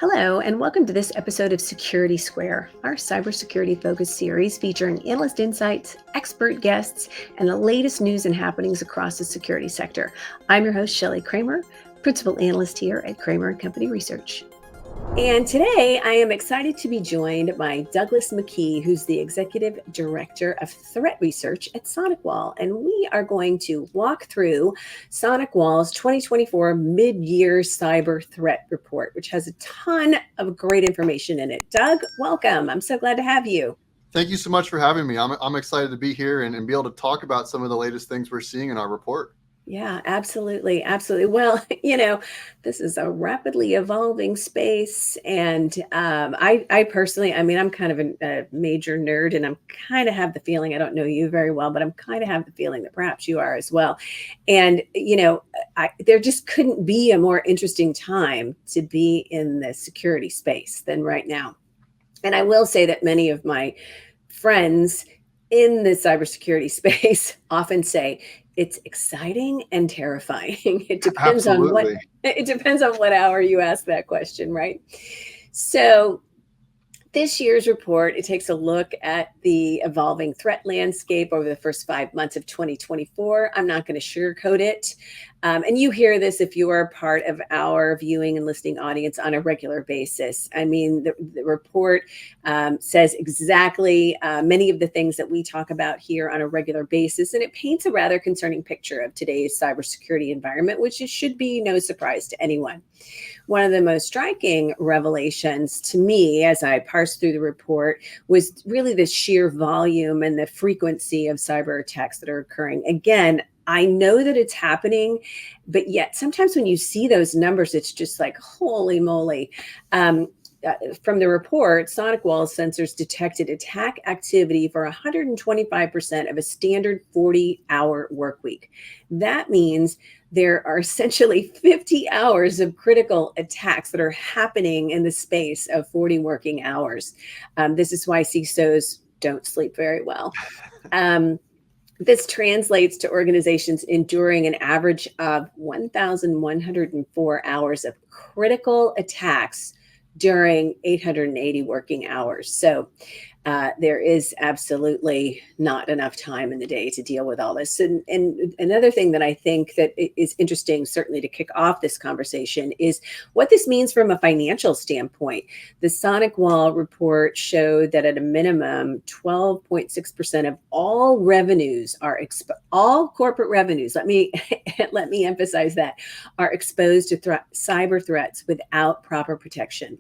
Hello, and welcome to this episode of Security Square, our cybersecurity focused series featuring analyst insights, expert guests, and the latest news and happenings across the security sector. I'm your host, Shelly Kramer, principal analyst here at Kramer Co Research. And today I am excited to be joined by Douglas McKee, who's the Executive Director of Threat Research at SonicWall. And we are going to walk through SonicWall's 2024 Mid-Year Cyber Threat Report, which has a ton of great information in it. Doug, welcome. I'm so glad to have you. Thank you so much for having me. I'm excited to be here and be able to talk about some of the latest things we're seeing in our report. Yeah, absolutely. Absolutely. Well, this is a rapidly evolving space. And I personally, I'm kind of a major nerd, and I'm kind of have the feeling, I don't know you very well, but I'm kind of have the feeling that perhaps you are as well. And, there just couldn't be a more interesting time to be in the security space than right now. And I will say that many of my friends in the cybersecurity space often say, it's exciting and terrifying. It depends on what hour you ask that question, right? So this year's report, it takes a look at the evolving threat landscape over the first 5 months of 2024. I'm not going to sugarcoat it. And you hear this if you are part of our viewing and listening audience on a regular basis. The report says exactly many of the things that we talk about here on a regular basis, and it paints a rather concerning picture of today's cybersecurity environment, which should be no surprise to anyone. One of the most striking revelations to me as I parsed through the report was really the sheer volume and the frequency of cyber attacks that are occurring. Again, I know that it's happening, but yet sometimes when you see those numbers, it's just like, holy moly. From the report, SonicWall's sensors detected attack activity for 125% of a standard 40-hour work week. That means there are essentially 50 hours of critical attacks that are happening in the space of 40 working hours. This is why CISOs don't sleep very well. This translates to organizations enduring an average of 1,104 hours of critical attacks during 880 working hours. So there is absolutely not enough time in the day to deal with all this. And another thing that I think that is interesting, certainly to kick off this conversation, is what this means from a financial standpoint. The SonicWall report showed that at a minimum, 12.6% of all revenues are all corporate revenues. Let me emphasize that, are exposed to cyber threats without proper protection.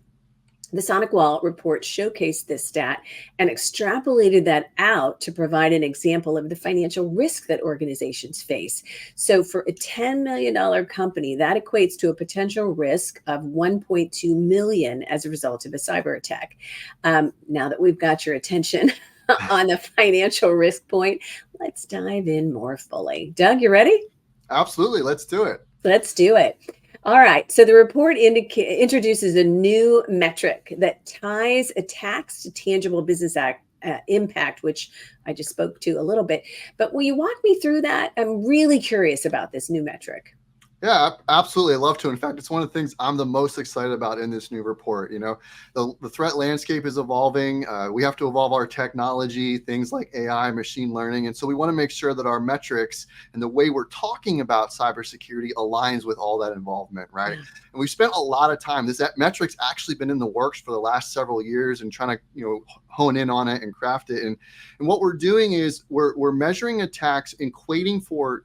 The SonicWall report showcased this stat and extrapolated that out to provide an example of the financial risk that organizations face. So for a $10 million company, that equates to a potential risk of $1.2 million as a result of a cyber attack. Now that we've got your attention on the financial risk point, let's dive in more fully. Doug, you ready? Absolutely. Let's do it. Let's do it. All right. So the report introduces a new metric that ties attacks to tangible business impact, which I just spoke to a little bit. But will you walk me through that? I'm really curious about this new metric. Yeah, absolutely. I love to. In fact, it's one of the things I'm the most excited about in this new report. The threat landscape is evolving. We have to evolve our technology, things like AI, machine learning. And so we want to make sure that our metrics and the way we're talking about cybersecurity aligns with all that involvement, right? Yeah. And we spent a lot of time. That metric's actually been in the works for the last several years and trying to, hone in on it and craft it. And what we're doing is we're measuring attacks, equating for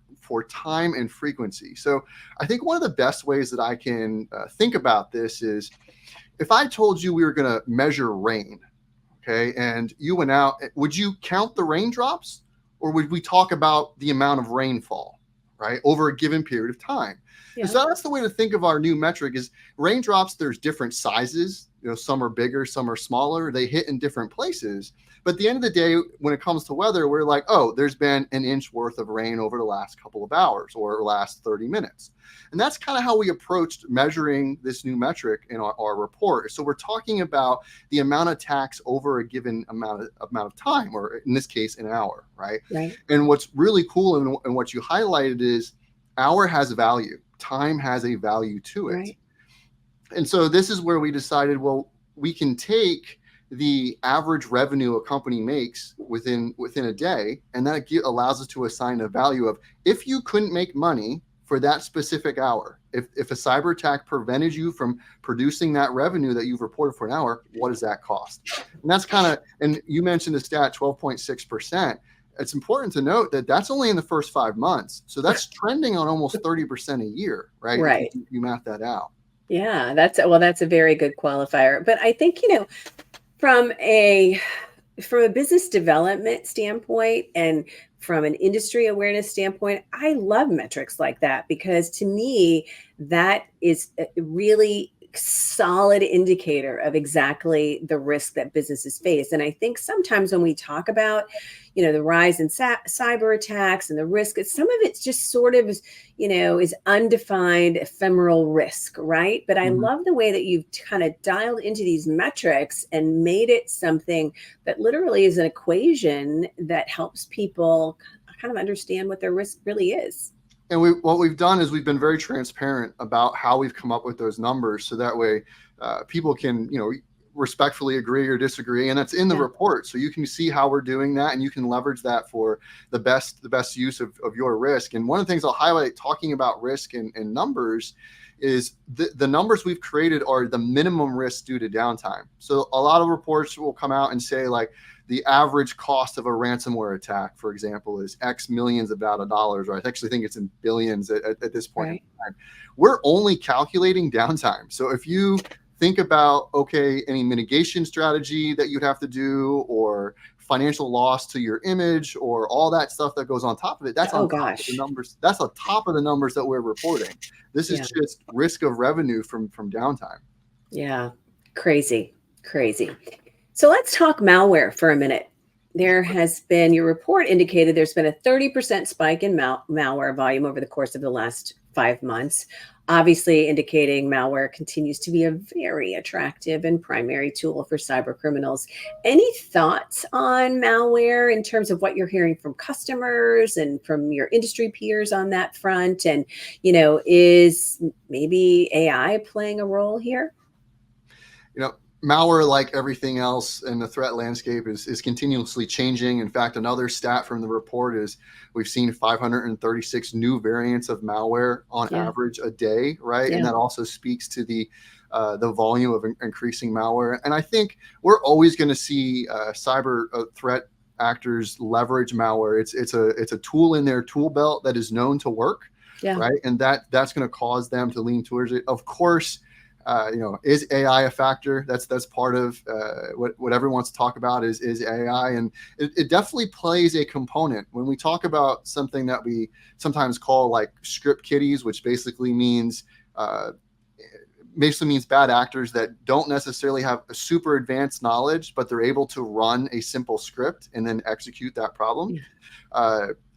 time and frequency. So I think one of the best ways that I can think about this is if I told you we were going to measure rain, okay, and you went out, would you count the raindrops, or would we talk about the amount of rainfall, right, over a given period of time? Yeah. So that's the way to think of our new metric is raindrops. There's different sizes. Some are bigger, some are smaller. They hit in different places. But at the end of the day, when it comes to weather, we're like, oh, there's been an inch worth of rain over the last couple of hours or last 30 minutes. And that's kind of how we approached measuring this new metric in our report. So we're talking about the amount of attacks over a given amount of time, or in this case, an hour, right? And what's really cool and what you highlighted is hour has a value. Time has a value to it. Right. And so this is where we decided, well, we can take the average revenue a company makes within a day, and that allows us to assign a value of, if you couldn't make money for that specific hour, if a cyber attack prevented you from producing that revenue that you've reported for an hour, what does that cost? And that's kind of, and you mentioned the stat 12.6%. It's important to note that that's only in the first 5 months. So that's trending on almost 30% a year, right? Right. If you map that out. Yeah, that's a very good qualifier. But I think, from a business development standpoint and from an industry awareness standpoint, I love metrics like that, because to me, that is a really solid indicator of exactly the risk that businesses face. And I think sometimes when we talk about, the rise in cyber attacks and the risk, some of it's just sort of, is undefined ephemeral risk, right? But I love the way that you've kind of dialed into these metrics and made it something that literally is an equation that helps people kind of understand what their risk really is. And what we've done is we've been very transparent about how we've come up with those numbers, so that way people can, respectfully agree or disagree, and that's in the report. So you can see how we're doing that, and you can leverage that for the best use of your risk. And one of the things I'll highlight talking about risk and numbers is the numbers we've created are the minimum risk due to downtime. So a lot of reports will come out and say, like, the average cost of a ransomware attack, for example, is X millions of dollars, or I actually think it's in billions at this point in time. We're only calculating downtime. So if you think about, okay, any mitigation strategy that you'd have to do, or financial loss to your image, or all that stuff that goes on top of it, that's on top of the numbers. That's on top of the numbers that we're reporting. This is just risk of revenue from downtime. Yeah, crazy. So let's talk malware for a minute. There has been, your report indicated there's been a 30% spike in malware volume over the course of the last 5 months, obviously indicating malware continues to be a very attractive and primary tool for cyber criminals. Any thoughts on malware in terms of what you're hearing from customers and from your industry peers on that front? And, is maybe AI playing a role here? Malware, like everything else in the threat landscape, is continuously changing. In fact, another stat from the report is we've seen 536 new variants of malware on average a day, right? And that also speaks to the volume of increasing malware. And I think we're always going to see cyber threat actors leverage malware. It's a tool in their tool belt that is known to work, right? And that's going to cause them to lean towards it. Of course, is AI a factor? That's part of what everyone wants to talk about is AI, and it definitely plays a component. When we talk about something that we sometimes call like script kiddies, which basically means bad actors that don't necessarily have a super advanced knowledge, but they're able to run a simple script and then execute that problem.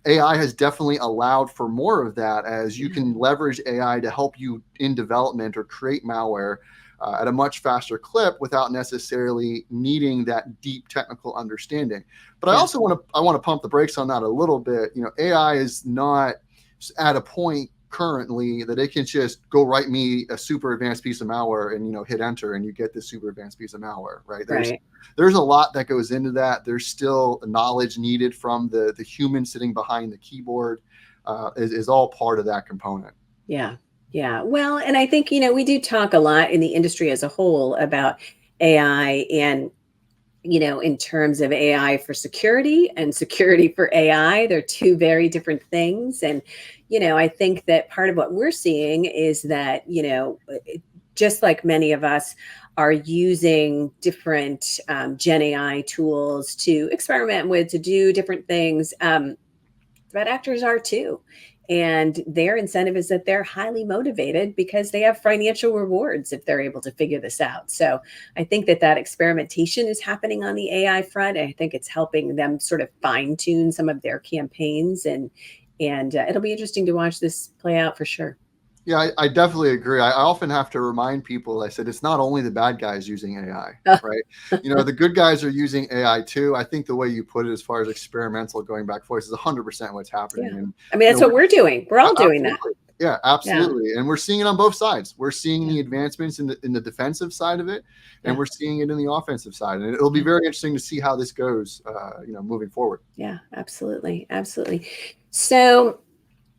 AI has definitely allowed for more of that, as you can leverage AI to help you in development or create malware at a much faster clip without necessarily needing that deep technical understanding. But I also want to pump the brakes on that a little bit. AI is not at a point currently that it can just go write me a super advanced piece of malware and hit enter and you get this super advanced piece of malware, right? There's a lot that goes into that. There's still knowledge needed from the human sitting behind the keyboard, is all part of that component. Yeah. Well, and I think, we do talk a lot in the industry as a whole about AI and, in terms of AI for security and security for AI. They're two very different things. And, I think that part of what we're seeing is that, just like many of us are using different Gen AI tools to experiment with, to do different things, threat actors are too. And their incentive is that they're highly motivated because they have financial rewards if they're able to figure this out. So I think that experimentation is happening on the AI front. I think it's helping them sort of fine tune some of their campaigns, and it'll be interesting to watch this play out for sure. Yeah, I definitely agree. I often have to remind people, I said, it's not only the bad guys using AI, right? The good guys are using AI too. I think the way you put it, as far as experimental going back and forth, is 100% what's happening. And, that's what we're doing. We're all doing that. Yeah, Yeah. absolutely. And we're seeing it on both sides. We're seeing the advancements in the defensive side of it, and we're seeing it in the offensive side. And it'll be very interesting to see how this goes, moving forward. Yeah, absolutely. Absolutely. So,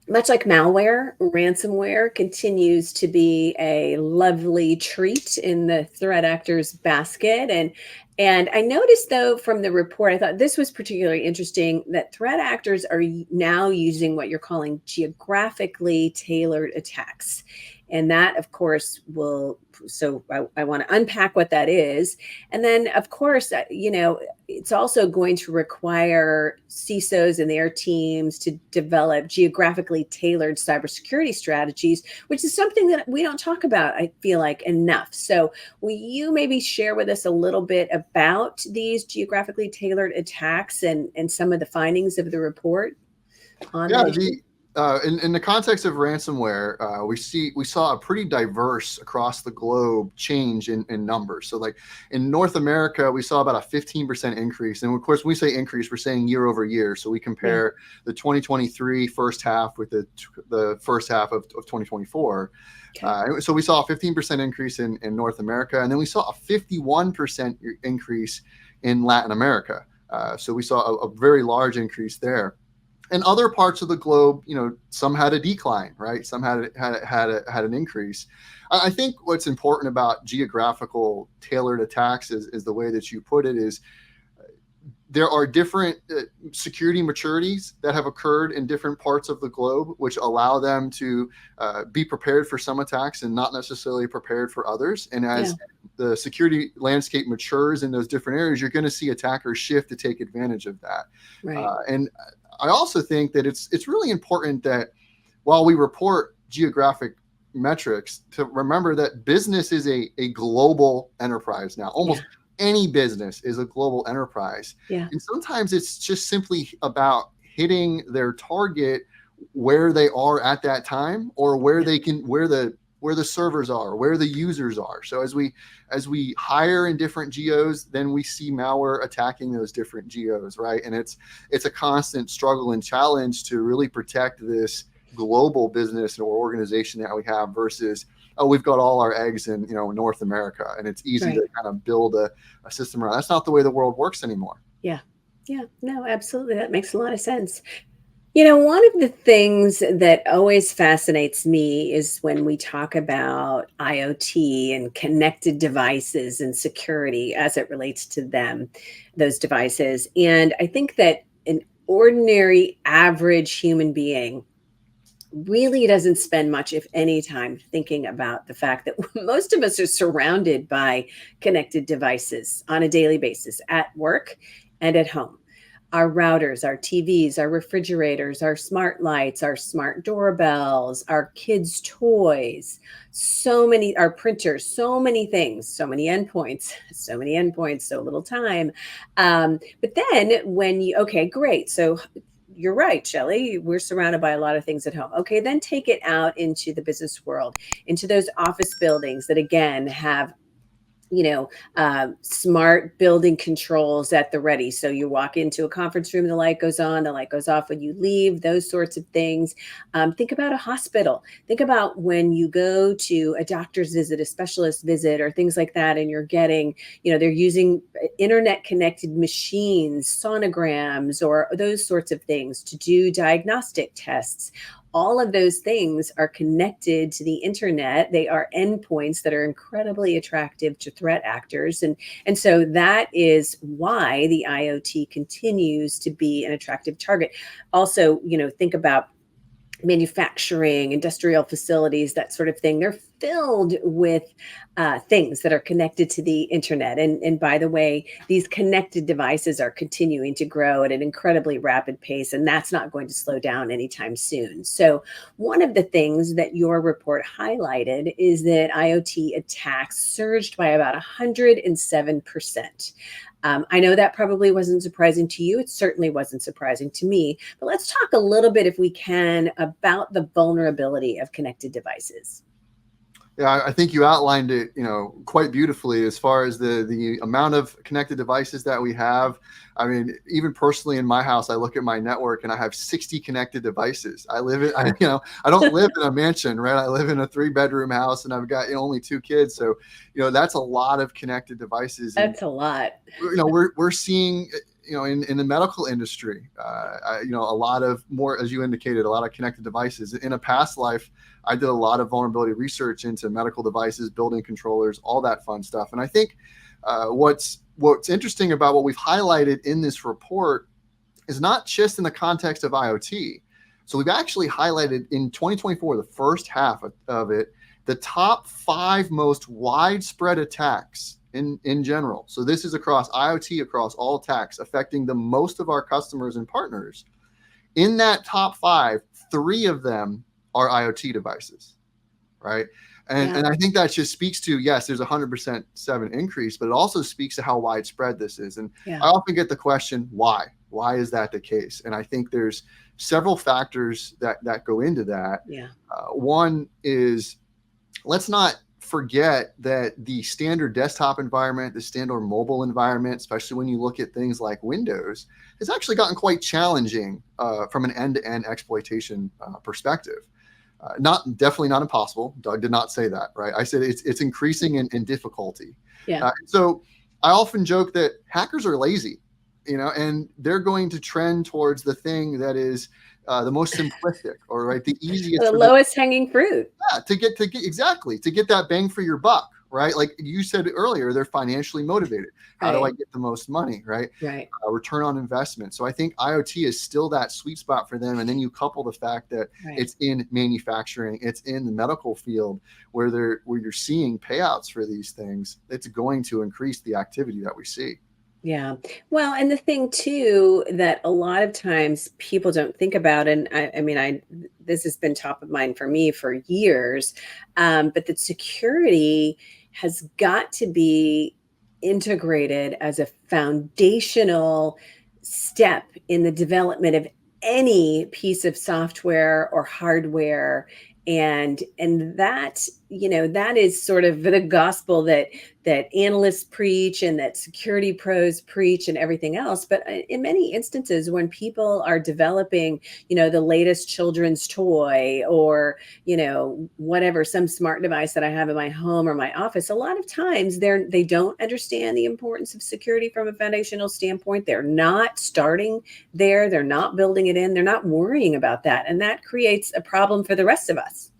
much like malware, ransomware continues to be a lovely treat in the threat actors basket. And I noticed though from the report, I thought this was particularly interesting that threat actors are now using what you're calling geographically tailored attacks. And that, of course, will. So I want to unpack what that is. And then, of course, it's also going to require CISOs and their teams to develop geographically tailored cybersecurity strategies, which is something that we don't talk about, I feel like, enough. So, will you maybe share with us a little bit about these geographically tailored attacks and some of the findings of the report on Yeah, that issue? in the context of ransomware, we saw a pretty diverse across the globe change in numbers. So like in North America, we saw about a 15% increase. And of course, when we say increase, we're saying year over year. So we Yeah. compare the 2023 first half with the first half of 2024. Okay. So we saw a 15% increase in North America, and then we saw a 51% increase in Latin America. So we saw a very large increase there. In other parts of the globe, some had a decline, right? Some had an increase. I think what's important about geographical tailored attacks is the way that you put it is there are different security maturities that have occurred in different parts of the globe, which allow them to be prepared for some attacks and not necessarily prepared for others. And as the security landscape matures in those different areas, you're going to see attackers shift to take advantage of that. Right. And I also think that it's really important that while we report geographic metrics, to remember that business is a global enterprise now. Almost any business is a global enterprise. Yeah. And sometimes it's just simply about hitting their target where they are at that time, or where they can, where the servers are, where the users are. So as we hire in different geos, then we see malware attacking those different geos, right? And it's a constant struggle and challenge to really protect this global business or organization that we have versus, oh, we've got all our eggs in North America, and it's easy to kind of build a system around. That's not the way the world works anymore. Yeah. Yeah. No, absolutely. That makes a lot of sense. One of the things that always fascinates me is when we talk about IoT and connected devices and security as it relates to them, those devices. And I think that an ordinary average human being really doesn't spend much, if any, time thinking about the fact that most of us are surrounded by connected devices on a daily basis at work and at home. Our routers, our TVs, our refrigerators, our smart lights, our smart doorbells, our kids' toys, so many, our printers, so many things, so many endpoints, so little time. But then okay, great. So you're right, Shelly. We're surrounded by a lot of things at home. Okay, then take it out into the business world, into those office buildings that again have smart building controls at the ready. So you walk into a conference room, the light goes on, the light goes off when you leave, those sorts of things. Think about a hospital. Think about when you go to a doctor's visit, a specialist visit, or things like that, and you're getting, they're using internet connected machines, sonograms, or those sorts of things to do diagnostic tests. All of those things are connected to the internet. They are endpoints that are incredibly attractive to threat actors. And so that is why the IoT continues to be an attractive target. Also, think about manufacturing, industrial facilities, that sort of thing. They're filled with things that are connected to the internet. And by the way, these connected devices are continuing to grow at an incredibly rapid pace, and that's not going to slow down anytime soon. So one of the things that your report highlighted is that IoT attacks surged by about 107%. I know that probably wasn't surprising to you. It certainly wasn't surprising to me. But let's talk a little bit, if we can, about the vulnerability of connected devices. Yeah, I think you outlined it, quite beautifully as far as the amount of connected devices that we have. I mean, even personally in my house, I look at my network and I have 60 connected devices. I live in, I don't live in a mansion, right? I live in a 3-bedroom house and I've got only 2 kids. So, that's a lot of connected devices. And, That's a lot. we're seeing, in the medical industry, a lot of more, as you indicated, a lot of connected devices. In a past life, I did a lot of vulnerability research into medical devices, building controllers, all that fun stuff. And I think what's interesting about what we've highlighted in this report is not just in the context of IoT. So we've actually highlighted in 2024, the first half of it, the top 5 most widespread attacks in general. So this is across IoT, across all attacks affecting the most of our customers and partners. In that top 5, 3 of them are IoT devices, right? And I think that just speaks to, yes, there's 100% 7 increase, but it also speaks to how widespread this is. And I often get the question, why? Why is that the case? And I think there's several factors that go into that. One is, let's not forget that the standard desktop environment, the standard mobile environment, especially when you look at things like Windows, has actually gotten quite challenging from an end-to-end exploitation perspective. Definitely not impossible. Doug did not say that, right? I said it's increasing in difficulty. So I often joke that hackers are lazy, and they're going to trend towards the thing that is the most simplistic, or right, the easiest, the lowest hanging fruit. To get that bang for your buck, right? Like you said earlier, they're financially motivated. How do I get the most money, right? Return on investment. So I think IoT is still that sweet spot for them. And then you couple the fact that it's in manufacturing, it's in the medical field where you're seeing payouts for these things. It's going to increase the activity that we see. Yeah. Well, and the thing too that a lot of times people don't think about, and I mean, this has been top of mind for me for years, but that security has got to be integrated as a foundational step in the development of any piece of software or hardware. And that, that is sort of the gospel that analysts preach and that security pros preach and everything else. But in many instances, when people are developing, the latest children's toy or, whatever, some smart device that I have in my home or my office, a lot of times they don't understand the importance of security from a foundational standpoint. They're not starting there. They're not building it in. They're not worrying about that. And that creates a problem for the rest of us.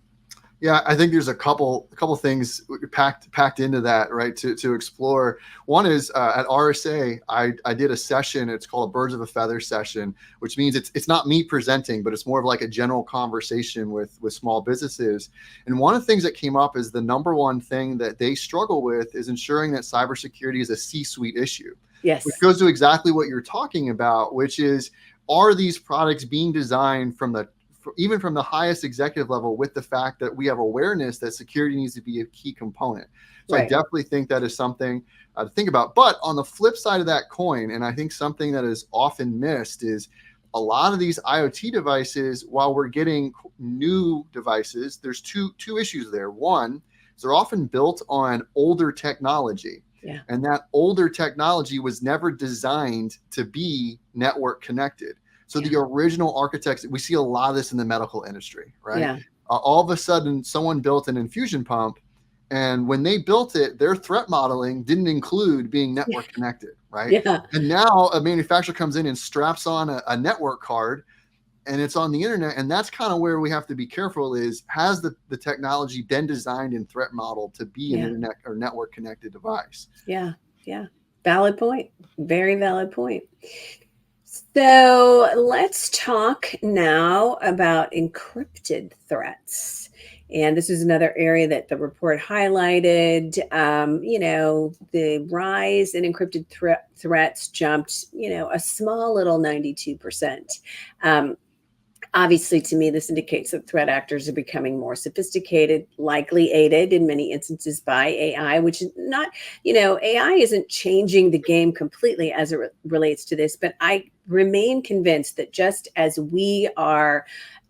Yeah, I think there's a couple things packed into that, right, to explore. One is at RSA, I did a session. It's called a Birds of a Feather session, which means it's not me presenting, but it's more of like a general conversation with small businesses. And one of the things that came up is the number one thing that they struggle with is ensuring that cybersecurity is a C-suite issue. Yes. Which goes to exactly what you're talking about, which is, are these products being designed even from the highest executive level with the fact that we have awareness that security needs to be a key component. So I definitely think that is something to think about. But on the flip side of that coin, and I think something that is often missed, is a lot of these IoT devices, while we're getting new devices, there's two issues there. One, they're often built on older technology. And that older technology was never designed to be network connected. So the original architects, we see a lot of this in the medical industry, right? All of a sudden, someone built an infusion pump, and when they built it, their threat modeling didn't include being network connected, right? And now a manufacturer comes in and straps on a network card, and it's on the internet. And that's kind of where we have to be careful is, has the technology been designed and threat modeled to be an internet or network connected device? Yeah. Valid point. Very valid point. So let's talk now about encrypted threats. And this is another area that the report highlighted. The rise in encrypted threats jumped, a small little 92%. Obviously, to me, this indicates that threat actors are becoming more sophisticated, likely aided in many instances by AI, which is not, AI isn't changing the game completely as it relates to this. But I remain convinced that just as we are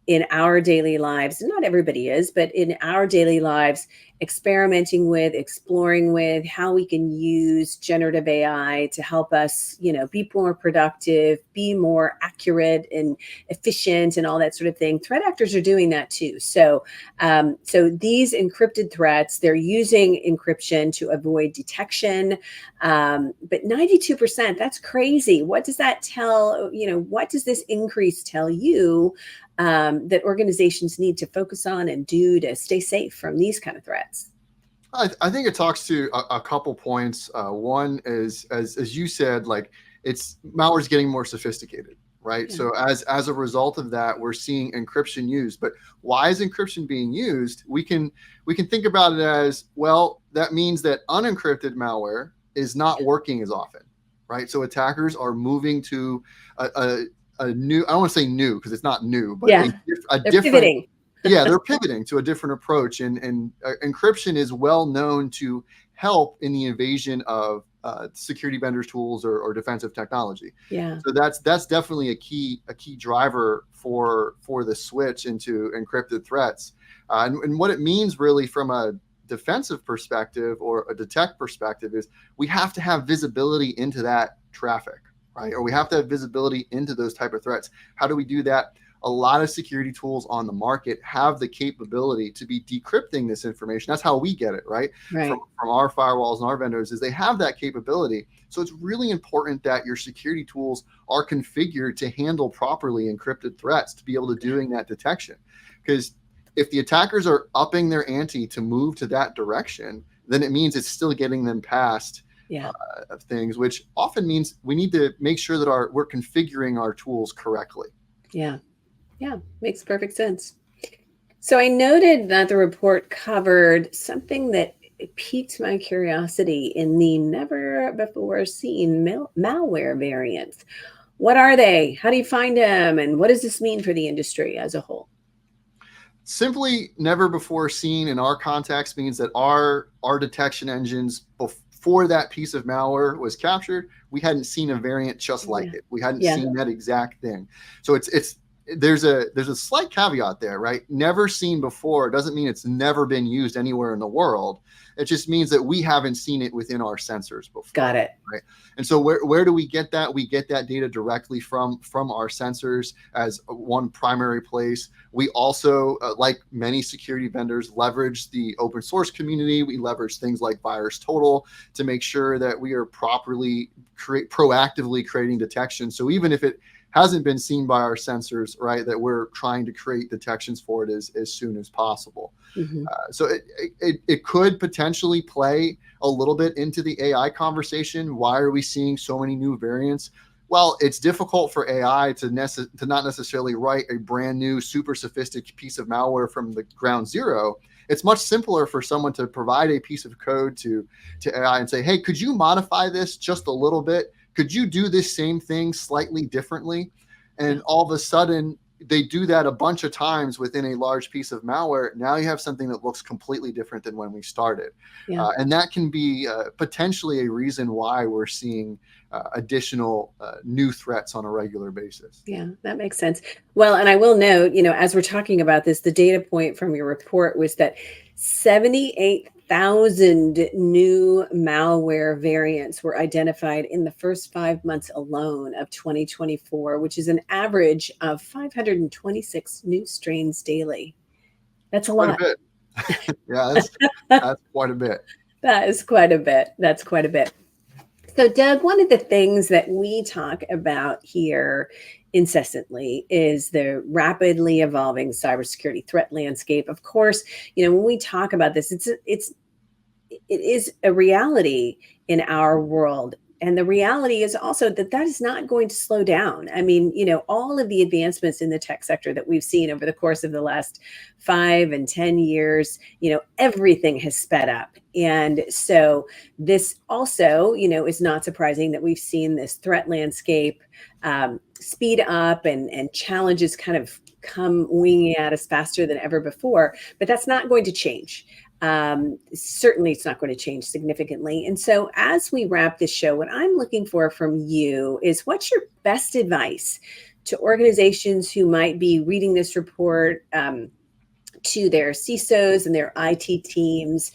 in our daily lives, not everybody is, but in our daily lives, experimenting with, exploring with how we can use generative AI to help us, be more productive, be more accurate and efficient and all that sort of thing. Threat actors are doing that too. So these encrypted threats, they're using encryption to avoid detection. But 92%, that's crazy. What does that tell, what does this increase tell you that organizations need to focus on and do to stay safe from these kind of threats? I think it talks to a couple points. One is, as you said, like malware's getting more sophisticated, right? Yeah. So as a result of that, we're seeing encryption used. But why is encryption being used? We can think about it as, well, that means that unencrypted malware is not working as often, right? So attackers are moving to a new, I don't want to say new because it's not new, but Yeah, a they're different pivoting. yeah, they're pivoting to a different approach, and encryption is well known to help in the evasion of security vendors' tools or defensive technology. Yeah. So that's definitely a key driver for the switch into encrypted threats, and what it means really from a defensive perspective or a detect perspective is we have to have visibility into that traffic, right? Or we have to have visibility into those type of threats. How do we do that? A lot of security tools on the market have the capability to be decrypting this information. That's how we get it, right? Right. From our firewalls and our vendors is they have that capability. So it's really important that your security tools are configured to handle properly encrypted threats to be able to doing that detection. Because if the attackers are upping their ante to move to that direction, then it means it's still getting them past things, which often means we need to make sure that we're configuring our tools correctly. Yeah. Yeah, makes perfect sense. So I noted that the report covered something that piqued my curiosity in the never before seen malware variants. What are they? How do you find them? And what does this mean for the industry as a whole? Simply never before seen in our context means that our detection engines before that piece of malware was captured, we hadn't seen a variant just like it. We hadn't seen that exact thing. So there's a slight caveat there, right? Never seen before doesn't mean it's never been used anywhere in the world. It just means that we haven't seen it within our sensors before. Got it. Right. And so where do we get that? We get that data directly from our sensors as one primary place. We also, like many security vendors, leverage the open source community. We leverage things like VirusTotal to make sure that we are properly proactively creating detection. So even if it hasn't been seen by our sensors, right, that we're trying to create detections for it as soon as possible. Mm-hmm. So it could potentially play a little bit into the AI conversation. Why are we seeing so many new variants? Well, it's difficult for AI to not necessarily write a brand new, super sophisticated piece of malware from the ground zero. It's much simpler for someone to provide a piece of code to AI and say, hey, could you modify this just a little bit? Could you do this same thing slightly differently? And all of a sudden, they do that a bunch of times within a large piece of malware. Now you have something that looks completely different than when we started. And that can be potentially a reason why we're seeing additional new threats on a regular basis. Yeah, that makes sense. Well, and I will note, as we're talking about this, the data point from your report was that 78,000 new malware variants were identified in the first 5 months alone of 2024, which is an average of 526 new strains daily. That's a lot. Quite a bit. Yeah, that's quite a bit. That is quite a bit. That's quite a bit. So, Doug, one of the things that we talk about here incessantly is the rapidly evolving cybersecurity threat landscape. Of course, when we talk about this, it is a reality in our world. And the reality is also that is not going to slow down. I mean, all of the advancements in the tech sector that we've seen over the course of the last 5 and 10 years, everything has sped up. And so this also, is not surprising that we've seen this threat landscape speed up and challenges kind of come winging at us faster than ever before. But that's not going to change. Certainly it's not going to change significantly. And so as we wrap this show, what I'm looking for from you is what's your best advice to organizations who might be reading this report, to their CISOs and their IT teams.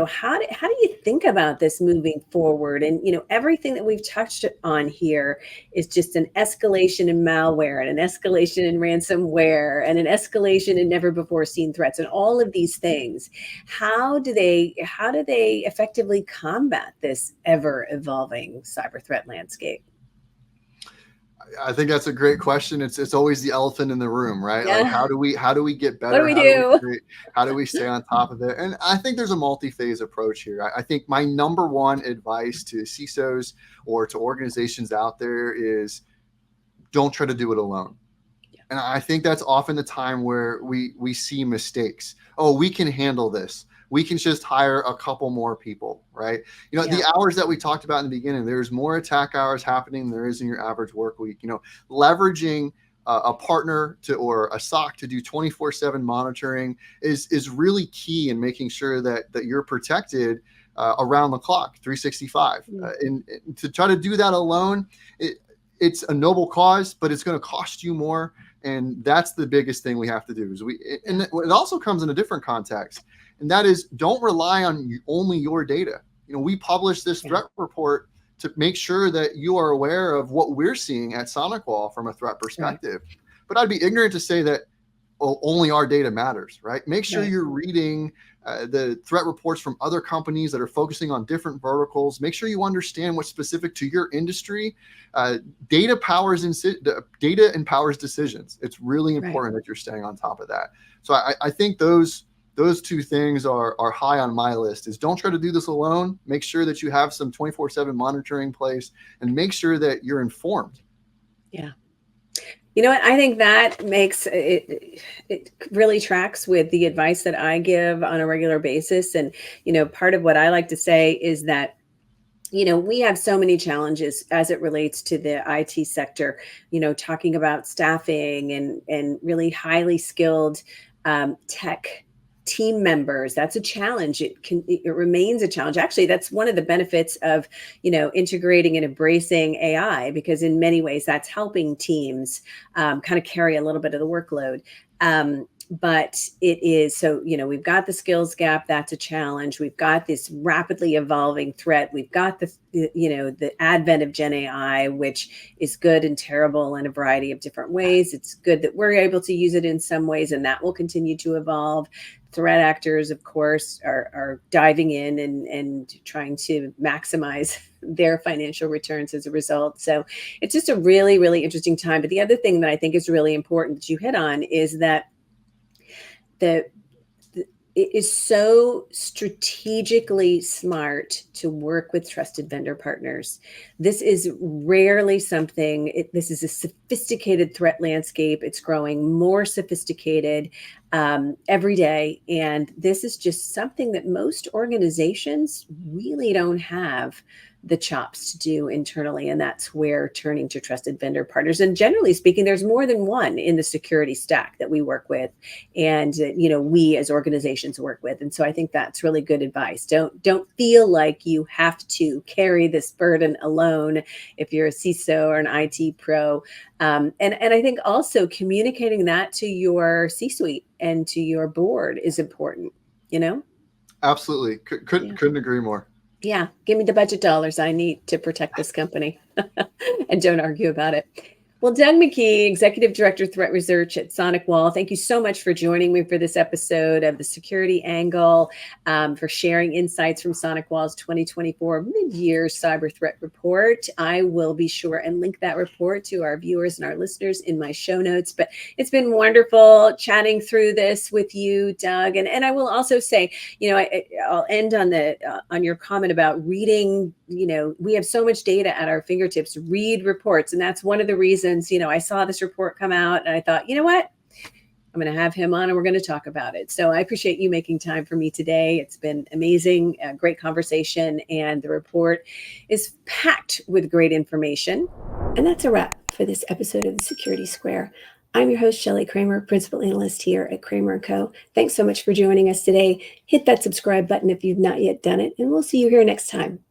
How do you think about this moving forward? And, everything that we've touched on here is just an escalation in malware and an escalation in ransomware and an escalation in never before seen threats and all of these things. How do they effectively combat this ever evolving cyber threat landscape? I think that's a great question. It's always the elephant in the room, right? Yeah. Like how do we get better? What do we do? How do we stay on top of it? And I think there's a multi-phase approach here. I think my number one advice to CISOs or to organizations out there is don't try to do it alone. Yeah. And I think that's often the time where we see mistakes. Oh, we can handle this. We can just hire a couple more people, right? The hours that we talked about in the beginning, there's more attack hours happening than there is in your average work week. Leveraging a partner or a SOC to do 24/7 monitoring is really key in making sure that you're protected around the clock, 365. And to try to do that alone, it's a noble cause, but it's going to cost you more. And that's the biggest thing we have to do. And it also comes in a different context. And that is, don't rely on only your data. We publish this threat report to make sure that you are aware of what we're seeing at SonicWall from a threat perspective. Right. But I'd be ignorant to say that only our data matters, right? Make sure you're reading the threat reports from other companies that are focusing on different verticals. Make sure you understand what's specific to your industry. Data empowers decisions. It's really important that you're staying on top of that. So I think those two things are high on my list. Is don't try to do this alone. Make sure that you have some 24/7 monitoring in place and make sure that you're informed. Yeah. You know what? I think that makes it really tracks with the advice that I give on a regular basis. And, part of what I like to say is that, we have so many challenges as it relates to the IT sector, talking about staffing and really highly skilled tech team members. That's a challenge. It remains a challenge. Actually, that's one of the benefits of, integrating and embracing AI, because in many ways that's helping teams kind of carry a little bit of the workload. But it is, so, we've got the skills gap. That's a challenge. We've got this rapidly evolving threat. We've got the advent of Gen AI, which is good and terrible in a variety of different ways. It's good that we're able to use it in some ways, and that will continue to evolve. Threat actors, of course, are diving in and trying to maximize their financial returns as a result. So it's just a really, really interesting time. But the other thing that I think is really important that you hit on is that it is so strategically smart to work with trusted vendor partners. This is rarely something, this is a sophisticated threat landscape. It's growing more sophisticated every day. And this is just something that most organizations really don't have the chops to do internally. And that's where turning to trusted vendor partners. And generally speaking, there's more than one in the security stack that we work with and, we as organizations work with. And so I think that's really good advice. Don't feel like you have to carry this burden alone if you're a CISO or an IT pro. And I think also communicating that to your C-suite and to your board is important, Absolutely. Couldn't agree more. Yeah, give me the budget dollars I need to protect this company and don't argue about it. Well, Doug McKee, Executive Director, Threat Research at SonicWall, thank you so much for joining me for this episode of the Security Angle, for sharing insights from SonicWall's 2024 Mid-Year Cyber Threat Report. I will be sure and link that report to our viewers and our listeners in my show notes. But it's been wonderful chatting through this with you, Doug. And I will also say, I'll end on your comment about reading. We have so much data at our fingertips. Read reports, and that's one of the reasons. I saw this report come out and I thought, you know what? I'm going to have him on and we're going to talk about it. So I appreciate you making time for me today. It's been amazing, a great conversation, and the report is packed with great information. And that's a wrap for this episode of the Security Square. I'm your host, Shelly Kramer, Principal Analyst here at Kramer Co. Thanks so much for joining us today. Hit that subscribe button if you've not yet done it, and we'll see you here next time.